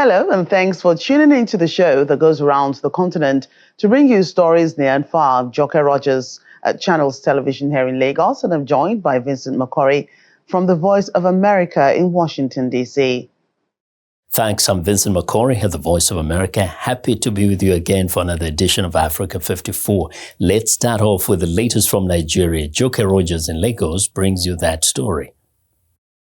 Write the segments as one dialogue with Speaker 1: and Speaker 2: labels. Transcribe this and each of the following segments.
Speaker 1: Hello, and thanks for tuning into the show that goes around the continent to bring you stories near and far. I'm Joke Rogers at Channels Television here in Lagos, and I'm joined by Vincent McCurry from the Voice of America in Washington, D.C.
Speaker 2: Thanks, I'm Vincent McCurry at the Voice of America. Happy to be with you again for another edition of Africa 54. Let's start off with the latest from Nigeria. Joke Rogers in Lagos brings you that story.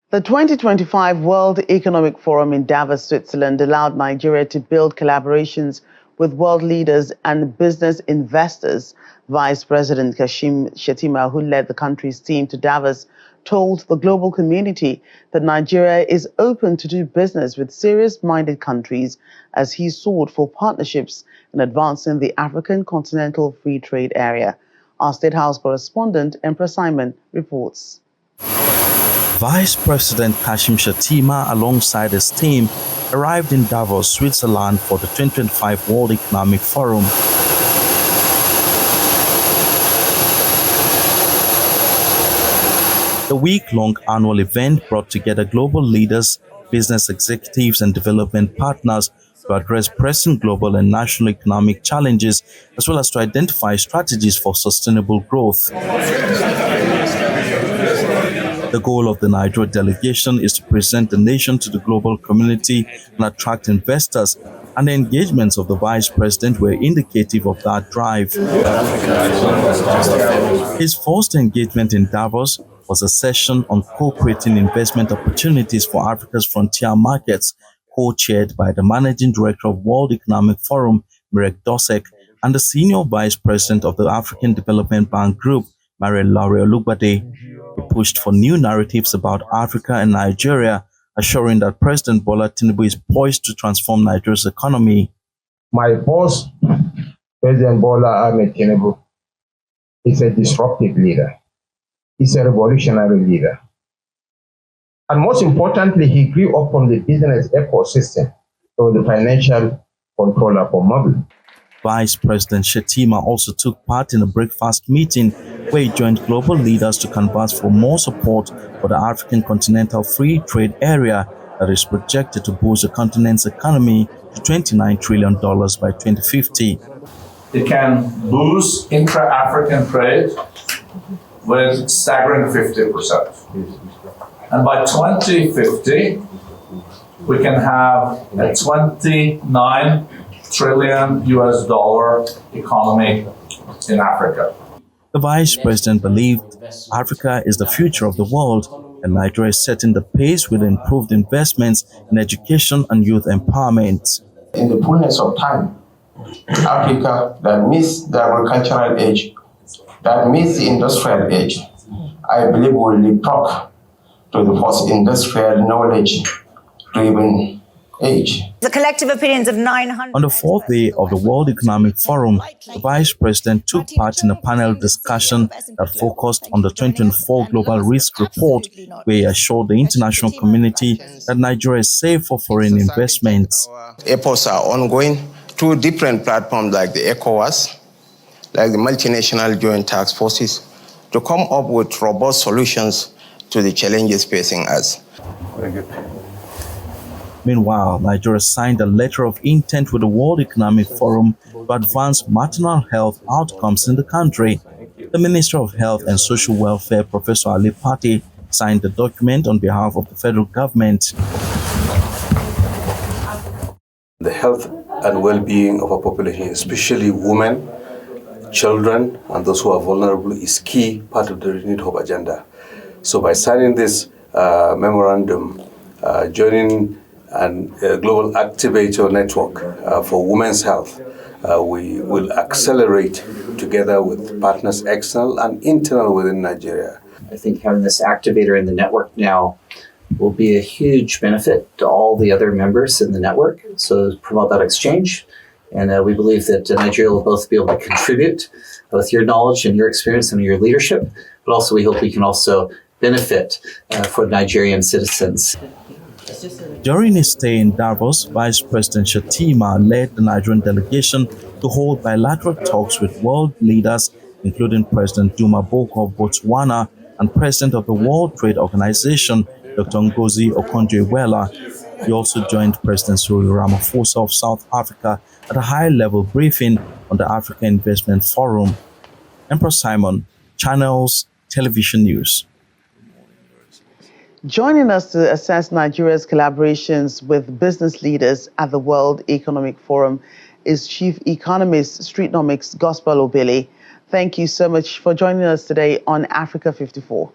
Speaker 1: The 2025 World Economic Forum in Davos, Switzerland, allowed Nigeria to build collaborations with world leaders and business investors. Vice President Kashim Shettima, who led the country's team to Davos, told the global community that Nigeria is open to do business with serious-minded countries as he sought for partnerships in advancing the African Continental Free Trade Area. Our State House correspondent, Empress Simon, reports.
Speaker 3: Vice President Kashim Shettima, alongside his team, arrived in Davos, Switzerland for the 2025 World Economic Forum. The week-long annual event brought together global leaders, business executives, and development partners to address pressing global and national economic challenges, as well as to identify strategies for sustainable growth. The goal of the Nigeria delegation is to present the nation to the global community and attract investors, and the engagements of the Vice President were indicative of that drive. His first engagement in Davos was a session on co-creating investment opportunities for Africa's frontier markets, co-chaired by the Managing Director of World Economic Forum, Mirek Dosek, and the Senior Vice President of the African Development Bank Group, Mariel-Laure Olugbade. He pushed for new narratives about Africa and Nigeria, assuring that President Bola Tinubu is poised to transform Nigeria's economy.
Speaker 4: My boss, President Bola Ahmed Tinubu, is a disruptive leader. He's a revolutionary leader. And most importantly, he grew up from the business ecosystem to the financial controller for mobile.
Speaker 3: Vice President Shettima also took part in a breakfast meeting where he joined global leaders to canvass for more support for the African Continental Free Trade Area that is projected to boost the continent's economy to $29 trillion by 2050.
Speaker 5: It can boost intra-African trade with staggering 50%. And by 2050, we can have a $29 trillion US dollar economy in Africa.
Speaker 3: The Vice President believed Africa is the future of the world, and Nigeria is setting the pace with improved investments in education and youth empowerment.
Speaker 6: In the fullness of time, Africa that meets the agricultural age, that meets the industrial age, I believe will leapfrog to the post-industrial knowledge-driven age.
Speaker 7: The collective opinions of 900...
Speaker 3: On the fourth day of the World Economic Forum, the Vice President took part in a panel discussion that focused on the 2024 Global Risk Report, where he assured the international community that Nigeria is safe for foreign investments.
Speaker 6: Efforts are ongoing through different platforms like the ECOWAS, like the multinational joint task forces, to come up with robust solutions to the challenges facing us.
Speaker 5: Very good.
Speaker 3: Meanwhile, Nigeria signed a letter of intent with the World Economic Forum to advance maternal health outcomes in the country. The Minister of Health and Social Welfare, Professor Ali Pate, signed the document on behalf of the federal government.
Speaker 8: The health and well-being of our population, especially women, children, and those who are vulnerable, is key part of the Renewed Hope agenda. So by signing this memorandum, joining a global activator network for women's health, we will accelerate together with partners external and internal within Nigeria.
Speaker 9: I think having this activator in the network now will be a huge benefit to all the other members in the network. So promote that exchange. And we believe that Nigeria will both be able to contribute with your knowledge and your experience and your leadership, but also we hope we can also benefit for Nigerian citizens.
Speaker 3: During his stay in Davos, Vice President Shettima led the Nigerian delegation to hold bilateral talks with world leaders, including President Duma Boko of Botswana and President of the World Trade Organization, Dr. Ngozi Okonjo-Iweala, He also joined President Cyril Ramaphosa of South Africa at a high-level briefing on the Africa Investment Forum. Emperor Simon, Channels Television News.
Speaker 1: Joining us to assess Nigeria's collaborations with business leaders at the World Economic Forum is Chief Economist Streetnomics Gospel Obele. Thank you so much for joining us today on Africa 54.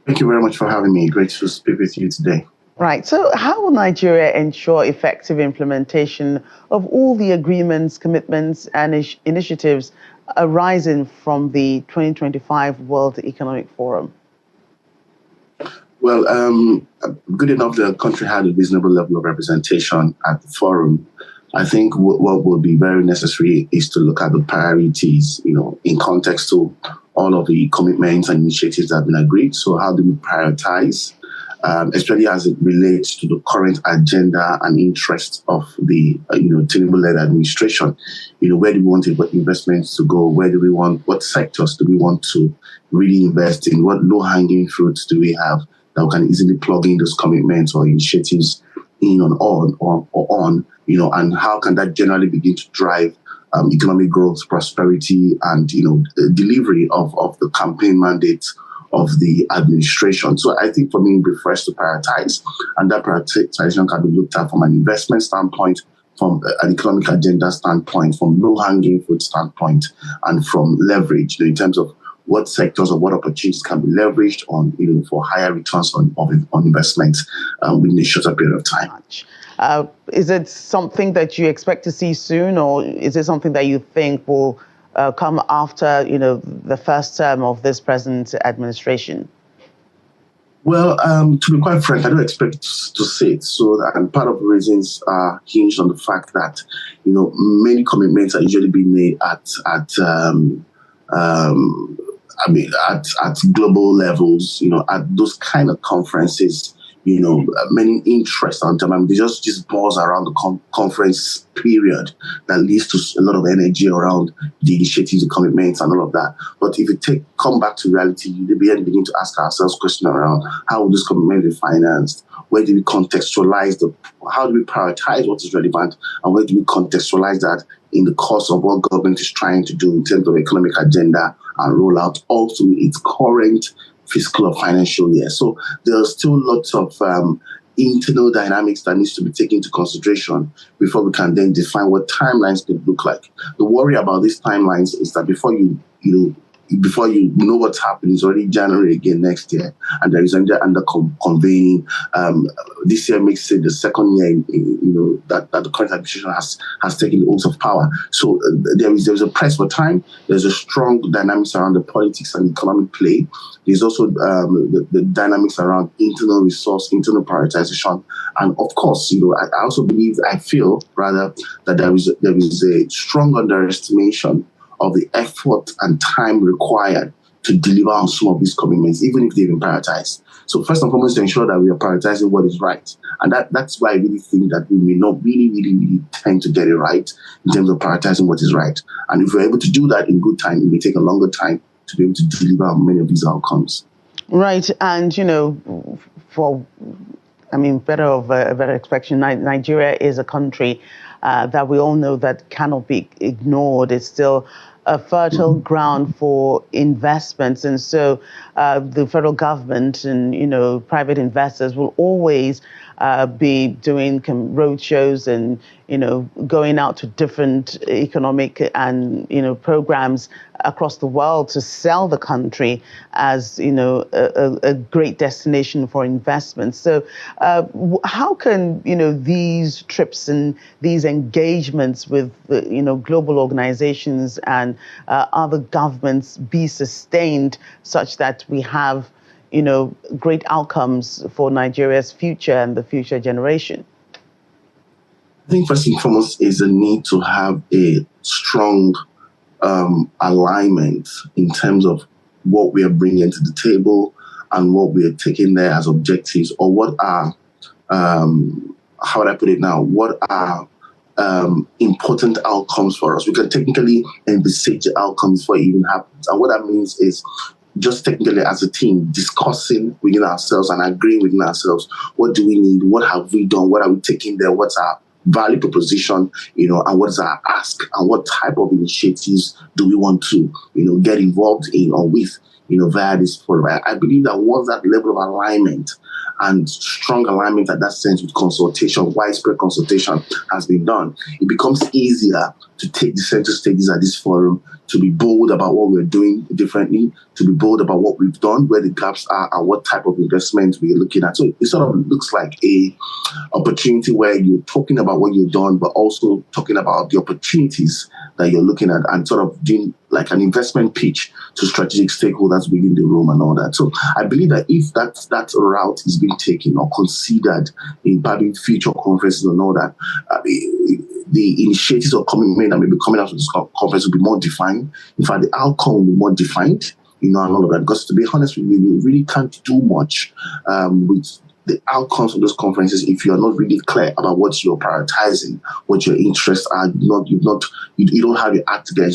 Speaker 10: Thank you very much for having me. Great to speak with you today.
Speaker 1: Right. So how will Nigeria ensure effective implementation of all the agreements, commitments, and initiatives arising from the 2025 World Economic Forum?
Speaker 10: Well, good enough the country had a reasonable level of representation at the forum. I think what will be very necessary is to look at the priorities, in context to all of the commitments and initiatives that have been agreed. So how do we prioritize, especially as it relates to the current agenda and interests of the, Tinubu-led administration? Where do we want investments to go? What sectors do we want to really invest in? What low-hanging fruits do we have that we can easily plug in those commitments or initiatives in on, and how can that generally begin to drive economic growth, prosperity, and, delivery of the campaign mandates of the administration. So I think for me, it would be first to prioritize, and that prioritization can be looked at from an investment standpoint, from an economic agenda standpoint, from low-hanging fruit standpoint, and from leverage, in terms of what sectors or what opportunities can be leveraged on, for higher returns on investments within a shorter period of time.
Speaker 1: Is it something that you expect to see soon, or is it something that you think will come after, the first term of this present administration?
Speaker 10: Well, to be quite frank, I don't expect to see it. And part of the reasons are hinged on the fact that, many commitments are usually being made at global levels, at those kind of conferences, many interests on them. They just buzz around the conference period that leads to a lot of energy around the initiatives, the commitments, and all of that. But if you come back to reality, you begin to ask ourselves questions around how will this commitment be financed? Where do we contextualize how do we prioritize what is relevant, and where do we contextualize that in the course of what government is trying to do in terms of economic agenda and rollout also its current fiscal or financial year. So there are still lots of internal dynamics that needs to be taken into consideration before we can then define what timelines could look like. The worry about these timelines is that before you know what's happening, it's already January again next year, and there is under convening. This year makes it the second year, that the current administration has taken the oath of power. So there's a press for time. There's a strong dynamics around the politics and economic play. There's also the dynamics around internal resource, internal prioritization, and of course, I feel that there is a strong underestimation of the effort and time required to deliver on some of these commitments, even if they've been prioritized. So first and foremost, to ensure that we are prioritizing what is right. And that's why I really think that we may not really tend to get it right in terms of prioritizing what is right. And if we're able to do that in good time, it may take a longer time to be able to deliver on many of these outcomes.
Speaker 1: Right. And, better of a better expression, Nigeria is a country that we all know that cannot be ignored. It's still a fertile ground for investments. And so the federal government and, private investors will always be doing roadshows and, going out to different economic and, programs across the world to sell the country as, a great destination for investment. So how can, these trips and these engagements with, global organizations and other governments be sustained such that we have, great outcomes for Nigeria's future and the future generation?
Speaker 10: I think first and foremost is the need to have a strong alignment in terms of what we are bringing to the table and what we are taking there as objectives, or what are, how would I put it now, what are important outcomes for us. We can technically envisage the outcomes before it even happens. And what that means is just technically as a team, discussing within ourselves and agreeing within ourselves, what do we need? What have we done? What are we taking there? What's our value proposition, and what is our ask, and what type of initiatives do we want to, get involved in or with, via this forum. I believe that once that level of alignment and strong alignment at that sense with consultation, widespread consultation has been done, it becomes easier to take the center stages at this forum, to be bold about what we're doing differently, to be bold about what we've done, where the gaps are, and what type of investment we're looking at. So it sort of looks like a opportunity where you're talking about what you've done, but also talking about the opportunities that you're looking at, and sort of doing like an investment pitch to strategic stakeholders within the room and all that. So I believe that if that route is being taken or considered in probably future conferences and all that, the initiatives or commitment that may be coming out of this conference will be more defined. In fact, the outcome will be more defined, and all of that. Because to be honest with you, you really can't do much with the outcomes of those conferences if you're not really clear about what you're prioritizing, what your interests are. You don't have your act together.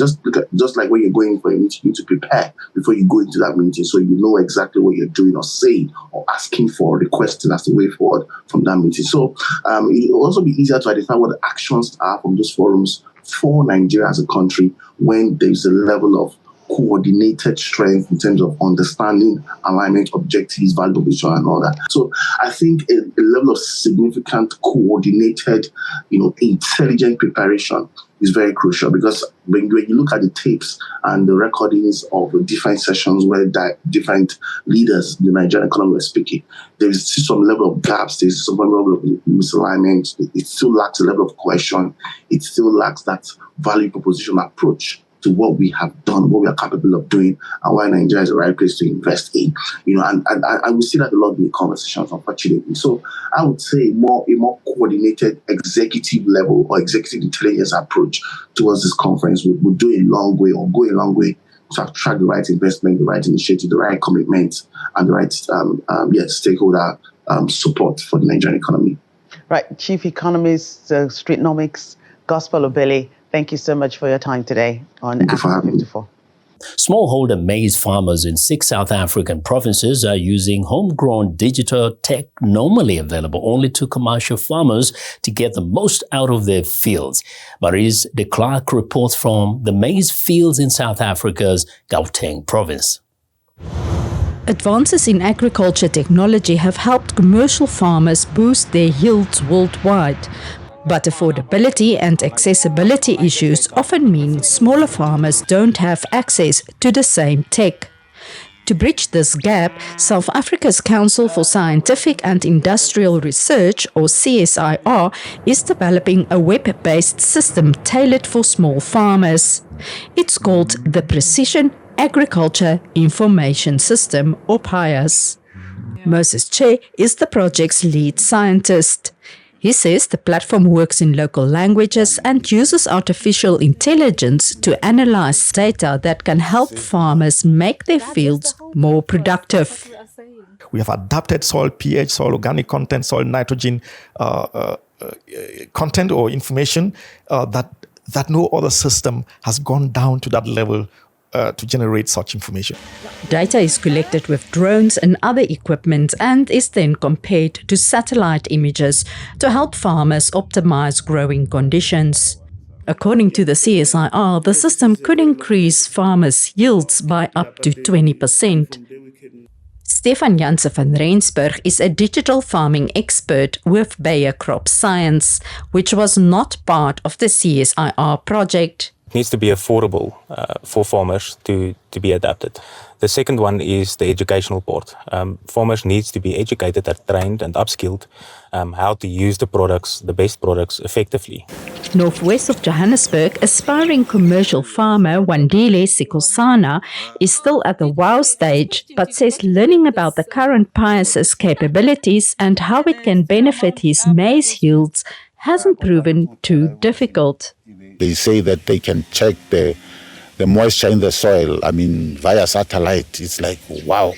Speaker 10: Just like when you're going for a meeting, you need to prepare before you go into that meeting, so you know exactly what you're doing or saying or asking for, requesting as the way forward from that meeting. So it will also be easier to identify what the actions are from those forums for Nigeria as a country when there's a level of coordinated strength in terms of understanding, alignment, objectives, value proposition, and all that. So I think a level of significant, coordinated, intelligent preparation is very crucial, because when you look at the tapes and the recordings of the different sessions where different leaders in the Nigerian economy were speaking, there is some level of gaps, there's some level of misalignment. It still lacks a level of cohesion. It still lacks that value proposition approach to what we have done, what we are capable of doing, and why Nigeria is the right place to invest in. And we see that a lot in the conversations, unfortunately. So I would say a more coordinated executive level or executive intelligence approach towards this conference would do a long way, or go a long way, to attract the right investment, the right initiative, the right commitment, and the right stakeholder support for the Nigerian economy. Right,
Speaker 1: Chief Economist, Streetnomics, Gospel Obele, thank you so much for your time today on Africa 54.
Speaker 2: Smallholder maize farmers in 6 South African provinces are using homegrown digital tech normally available only to commercial farmers to get the most out of their fields. Maurice de Klerk reports from the maize fields in South Africa's Gauteng province.
Speaker 11: Advances in agriculture technology have helped commercial farmers boost their yields worldwide. But affordability and accessibility issues often mean smaller farmers don't have access to the same tech. To bridge this gap, South Africa's Council for Scientific and Industrial Research, or CSIR, is developing a web-based system tailored for small farmers. It's called the Precision Agriculture Information System, or PIAS. Moses Che is the project's lead scientist. He says the platform works in local languages and uses artificial intelligence to analyze data that can help farmers make their fields more productive.
Speaker 12: We have adapted soil pH, soil organic content, soil nitrogen content or information that no other system has gone down to that level to generate such information.
Speaker 11: Data is collected with drones and other equipment and is then compared to satellite images to help farmers optimize growing conditions. According to the CSIR, the system could increase farmers' yields by up to 20%. Stefan Janse van Rensburg is a digital farming expert with Bayer Crop Science, which was not part of the CSIR project.
Speaker 13: It needs to be affordable for farmers to be adapted. The second one is the educational part. Farmers need to be educated and trained and upskilled how to use the products, the best products, effectively.
Speaker 11: Northwest of Johannesburg, aspiring commercial farmer Wandile Sikosana is still at the wow stage, but says learning about the current PIAS's capabilities and how it can benefit his maize yields hasn't proven too difficult.
Speaker 14: They say that they can check the moisture in the soil, via satellite. It's like, wow.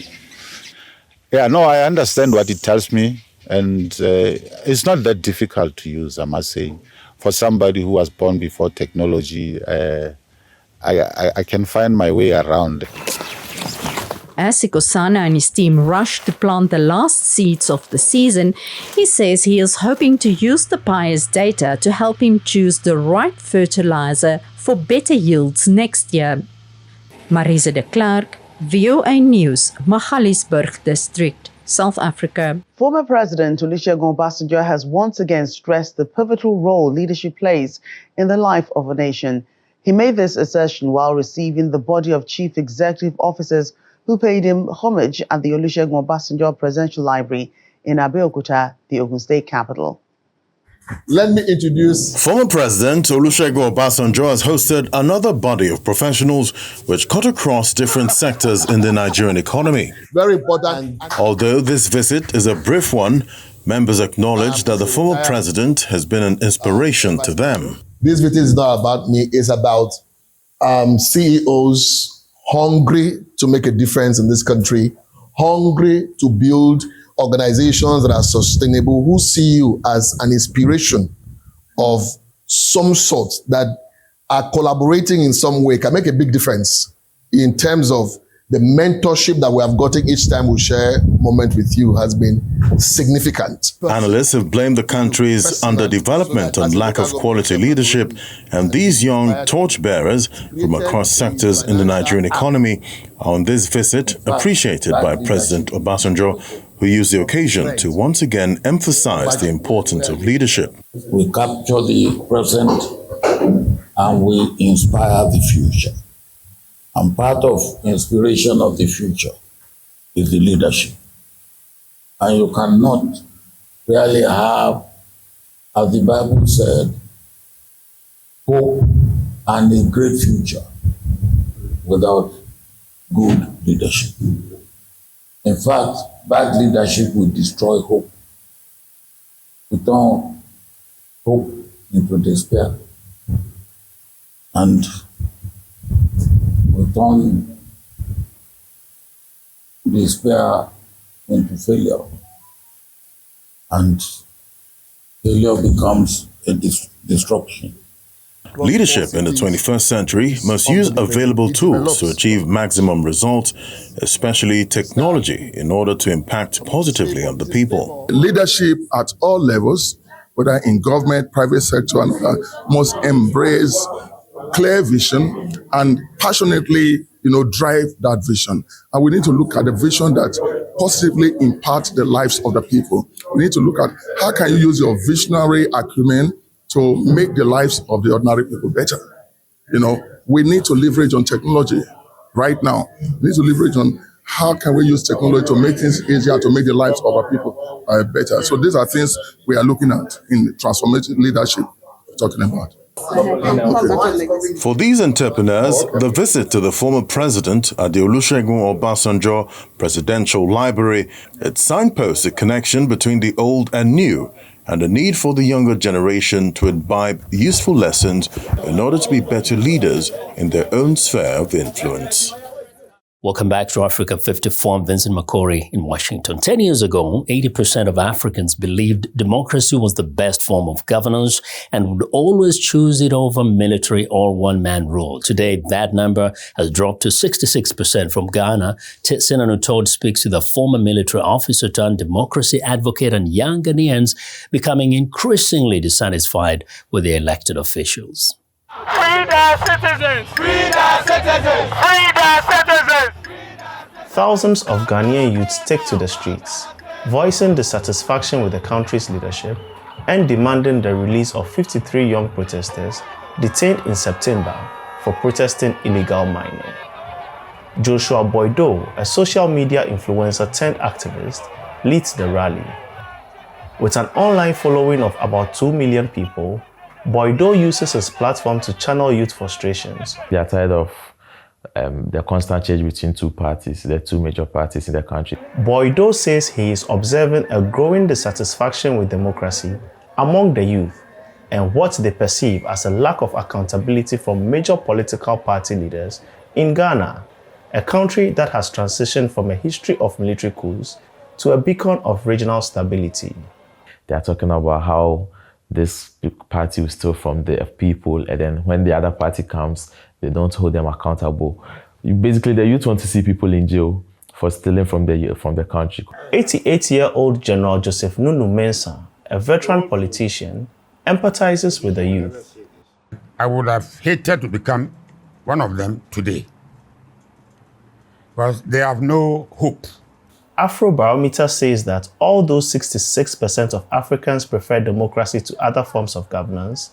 Speaker 14: Yeah, no, I understand what it tells me. And it's not that difficult to use, I must say. For somebody who was born before technology, I can find my way around.
Speaker 11: As Sikosana and his team rush to plant the last seeds of the season, he says he is hoping to use the pious data to help him choose the right fertilizer for better yields next year. Marisa de Klerk, VOA News, Magaliesburg District, South Africa.
Speaker 1: Former President Olusegun Obasanjo has once again stressed the pivotal role leadership plays in the life of a nation. He made this assertion while receiving the body of chief executive officers who paid him homage at the Olusegun Obasanjo Presidential Library in Abeokuta, the Ogun State capital.
Speaker 15: Let me introduce...
Speaker 16: Former President Olusegun Obasanjo has hosted another body of professionals which cut across different sectors in the Nigerian economy.
Speaker 15: Very important.
Speaker 16: Although this visit is a brief one, members acknowledge that the former president has been an inspiration to them.
Speaker 15: This visit is not about me, it's about CEOs hungry to make a difference in this country, hungry to build organizations that are sustainable, who see you as an inspiration of some sort, that are collaborating in some way, can make a big difference in terms of the mentorship that we have gotten each time we share a moment with you has been significant.
Speaker 16: Analysts have blamed the country's underdevelopment and lack of quality leadership, and these young torchbearers from across sectors in the Nigerian economy are on this visit appreciated by President Obasanjo, who used the occasion to once again emphasize the importance of leadership.
Speaker 17: We capture the present and we inspire the future. And part of inspiration of the future is the leadership. And you cannot really have, as the Bible said, hope and a great future without good leadership. In fact, bad leadership will destroy hope. We turn hope into despair. And we turn despair into failure. And failure becomes a destruction.
Speaker 16: Leadership in the 21st century must use available tools to achieve maximum results, especially technology, in order to impact positively on the people.
Speaker 15: Leadership at all levels, whether in government, private sector, must embrace clear vision and passionately, drive that vision. And we need to look at the vision that positively impacts the lives of the people. We need to look at how can you use your visionary acumen to make the lives of the ordinary people better. We need to leverage on technology right now. We need to leverage on how can we use technology to make things easier, to make the lives of our people better. So these are things we are looking at in transformative leadership we're talking about.
Speaker 16: For these entrepreneurs, the visit to the former president at the Olusegun Obasanjo Presidential Library, it signposts a connection between the old and new, and the need for the younger generation to imbibe useful lessons in order to be better leaders in their own sphere of influence.
Speaker 2: Welcome back to Africa 54. I'm Vincent Makori in Washington. 10 years ago, 80% of Africans believed democracy was the best form of governance and would always choose it over military or one-man rule. Today, that number has dropped to 66% from Ghana. Senator Todd speaks to the former military officer turned democracy advocate and young Ghanaians becoming increasingly dissatisfied with their elected officials.
Speaker 18: Free the citizens! Free the citizens! Free the citizens!
Speaker 19: Thousands of Ghanaian youths take to the streets, voicing dissatisfaction with the country's leadership and demanding the release of 53 young protesters detained in September for protesting illegal mining. Joshua Boydo, a social media influencer turned activist, leads the rally. With an online following of about 2 million people, Boydo uses his platform to channel youth frustrations.
Speaker 20: They are tired of the constant change between two parties, the two major parties in the country.
Speaker 19: Boydo says he is observing a growing dissatisfaction with democracy among the youth and what they perceive as a lack of accountability from major political party leaders in Ghana, a country that has transitioned from a history of military coups to a beacon of regional stability.
Speaker 20: They are talking about how this party will steal from the people, and then when the other party comes, they don't hold them accountable. Basically, the youth want to see people in jail for stealing from the country.
Speaker 19: 88-year-old General Joseph Nunu Mensah, a veteran politician, empathizes with the youth.
Speaker 21: I would have hated to become one of them today, because they have no hope.
Speaker 19: Afrobarometer says that although 66% of Africans prefer democracy to other forms of governance,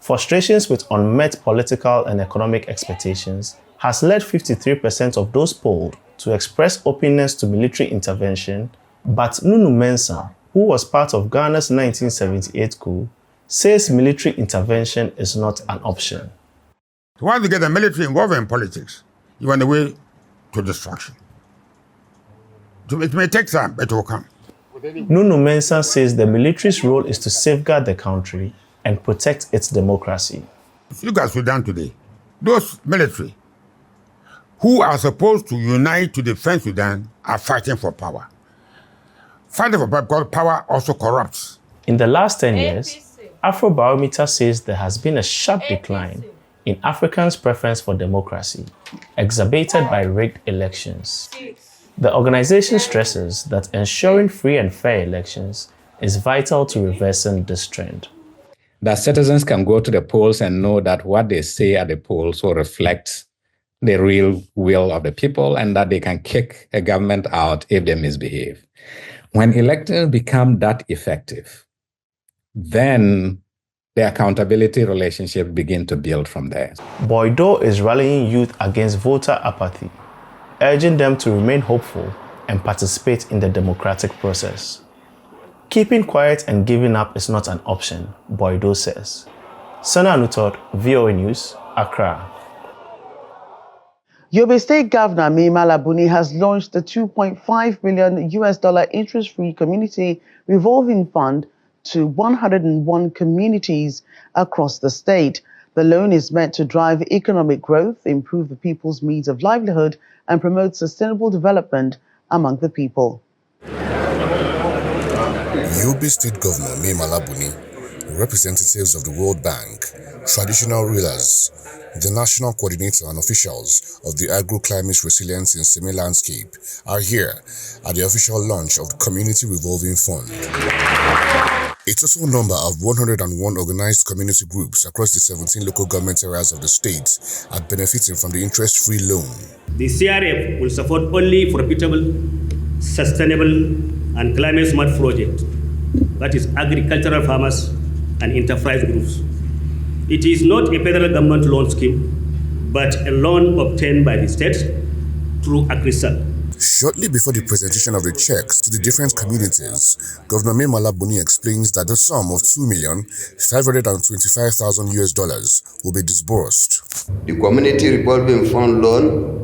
Speaker 19: frustrations with unmet political and economic expectations has led 53% of those polled to express openness to military intervention, but Nunu Mensah, who was part of Ghana's 1978 coup, says military intervention is not an option.
Speaker 21: Once you get the military involved in politics, you're on the way to destruction. It may take time, but it will come.
Speaker 19: Nunu Mensah says the military's role is to safeguard the country and protect its democracy.
Speaker 21: If you look at Sudan today, those military who are supposed to unite to defend Sudan are fighting for power. Fighting for power because power also corrupts.
Speaker 19: In the last 10 years, Afrobarometer says there has been a sharp decline in Africans' preference for democracy, exacerbated by rigged elections. The organization stresses that ensuring free and fair elections is vital to reversing this trend.
Speaker 22: That citizens can go to the polls and know that what they say at the polls will reflect the real will of the people, and that they can kick a government out if they misbehave. When elections become that effective, then the accountability relationship begin to build from there.
Speaker 19: Boydo is rallying youth against voter apathy, urging them to remain hopeful and participate in the democratic process. Keeping quiet and giving up is not an option, Boydo says. Sana Anutot, VOA News, Accra.
Speaker 1: Yobe State Governor Mimala Buni has launched the $2.5 million interest-free community revolving fund to 101 communities across the state. The loan is meant to drive economic growth, improve the people's means of livelihood, and promote sustainable development among the people.
Speaker 23: Yobe State Governor Mimala Buni, representatives of the World Bank, traditional rulers, the national coordinator and officials of the Agro-Climate Resilience in Semi-Landscape are here at the official launch of the Community Revolving Fund. A total number of 101 organized community groups across the 17 local government areas of the state are benefiting from the interest-free loan.
Speaker 24: The CRF will support only profitable, sustainable, and climate-smart projects, that is agricultural farmers and enterprise groups. It is not a federal government loan scheme, but a loan obtained by the state through AgriSal.
Speaker 23: Shortly before the presentation of the checks to the different communities, Governor Mimala Buni explains that the sum of $2,525,000 will be disbursed.
Speaker 25: The Community Revolving Fund loan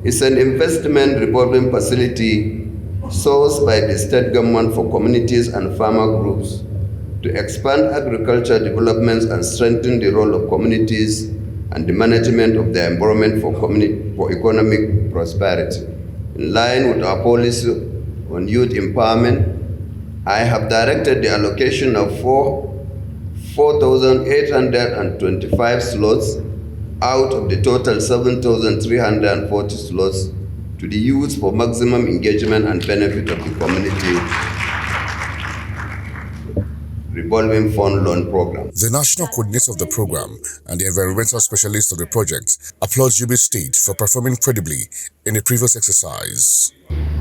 Speaker 25: is an investment revolving facility sourced by the state government for communities and farmer groups to expand agriculture developments and strengthen the role of communities and the management of their environment for economic prosperity. In line with our policy on youth empowerment, I have directed the allocation of 4,825 slots out of the total 7,340 slots to the youth for maximum engagement and benefit of the community revolving fund loan program.
Speaker 23: The national coordinator of the program and the environmental specialist of the project applauds Yobe State for performing credibly in the previous exercise.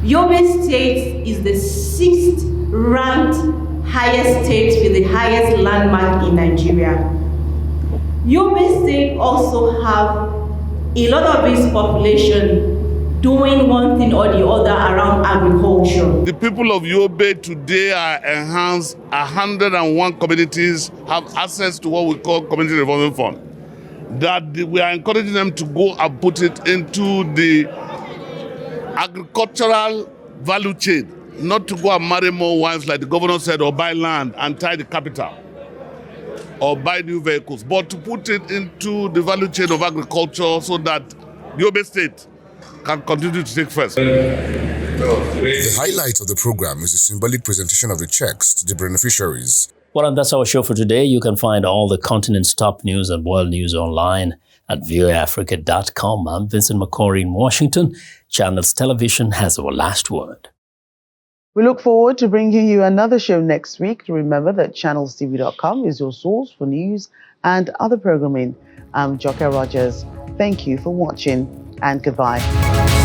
Speaker 26: Yobe State is the 6th ranked highest state with the highest landmark in Nigeria. Yobe State also have a lot of its population doing one thing or the other around agriculture.
Speaker 27: The people of Yobe today are enhanced. 101 communities have access to what we call Community Revolving Fund. That we are encouraging them to go and put it into the agricultural value chain, not to go and marry more wives like the governor said, or buy land and tie the capital, or buy new vehicles, but to put it into the value chain of agriculture so that Yobe State can continue to take first.
Speaker 23: The highlight of the program is the symbolic presentation of the checks to the beneficiaries.
Speaker 2: Well, and that's our show for today. You can find all the continent's top news and world news online at voaafrica.com. I'm Vincent McCory in Washington. Channels Television has our last word.
Speaker 1: We look forward to bringing you another show next week. Remember that channelstv.com is your source for news and other programming. I'm Joke Rogers. Thank you for watching and goodbye.